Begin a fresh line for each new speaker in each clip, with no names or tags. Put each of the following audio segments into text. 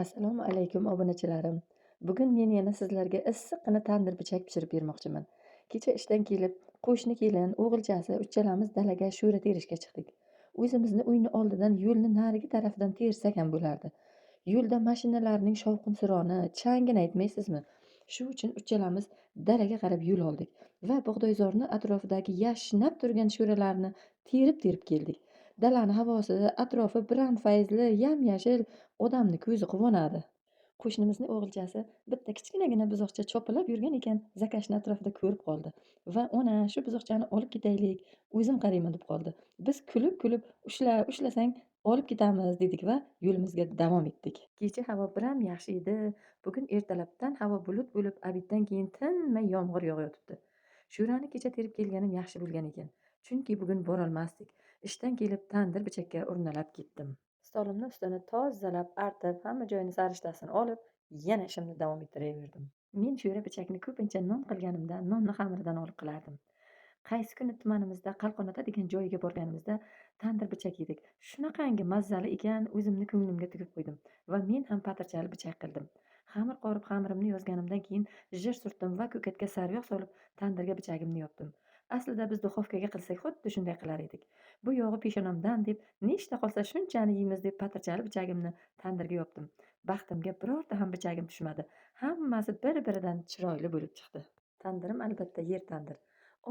Assalomu alaykum obunachilarim. Bugun men yana sizlarga issiqqina tandir pichak pishirib bermoqchiman. Kecha ishdan kelib, qo'shni kelin, o'g'ilchasi uchalamiz dalaga sho'ra terishga chiqdik. O'zimizni uyni oldidan yo'lni narigi tarafidan tersak ham bo'lardi. Yo'lda mashinalarning shovqin-suroni, changini aytmaysizmi? Shu uchun uchalamiz dalaga qarab yo'l oldik va bug'doyzorni atrofidagi yashnab turgan sho'ralarni terib-terib keldik. Dalani havosi, atrofi biram fayzli, yam-yashil, odamni ko'zi quvonadi. Qo'shnimizni o'g'ilchasi bitta kichkinagina buzoqcha chopilab yurgan ekan, zakashni atrofida ko'rib qoldi va "Ona, shu buzoqchani olib ketaylik, o'zim qarayman" deb qoldi. Biz kulib-kulib "Ushla, ushlasang olib ketamiz" dedik va yo'limizga davom etdik. Kecha havo biram yaxshi edi. Bugun ertalabdan havo bulut bo'lib, obeddan keyin tinmay yomg'ir yog'ayotibdi. Sho'rani kecha terib kelganim yaxshi bo'lgan ekan, chunki bugun borolmasdik. Ishdan kelib tandir pichakka o'rnalab ketdim. Stolimni ustini tozalab, artib, hamma joyini sarishtasini olib, yana ishimni davom ettiraverdim. Men sho'ra pichakni ko'pincha non qilganimda nonni xamiridan olib qilardim. Qaysi kuni tumanimizda Qalqonota degan joyiga borganimizda tandir pichak yedik. Shunaqangi mazali ekan, o'zimni ko'nglimga tugib qo'ydim va men ham patirchali pichak qildim. Xamir qorib, xamirimni yozganimdan keyin jir surtdim va ko'katga sariyog' solib, tandirga pichagimni yopdim. Aslida biz duxovkaga qilsak xuddi shunday qilar edik. Bu yog'i peshonamdan deb, nechta qolsa shunchani yeymiz deb patirchali pichagimni tandirga yopdim. Baxtimga birorta ham pichagim tushmadi. Hammasi bir-biridan chiroyli bo'lib chiqdi. Tandirim albatta yer tandir.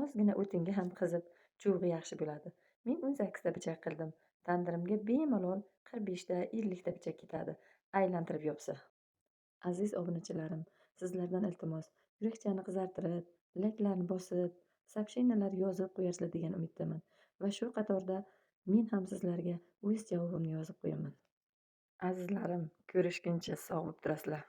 Ozgina o'tinga ham qizib, cho'g'i yaxshi bo'ladi. Men 18 ta pichak qildim. Tandirimga bemalol 45 ta, 50 ta pichak ketadi, aylantirib yopsa. Aziz obunachilarim, sizlardan iltimos, yurakchani qizartirib, layklarni bosib, soобщениyalar yozib qo'yarsizlar degan umiddaman. Va shu qatorda men ham sizlarga o'z javobimni yozib qo'yaman. Azizlarim, ko'rishguncha sog' bo'lib turasizlar.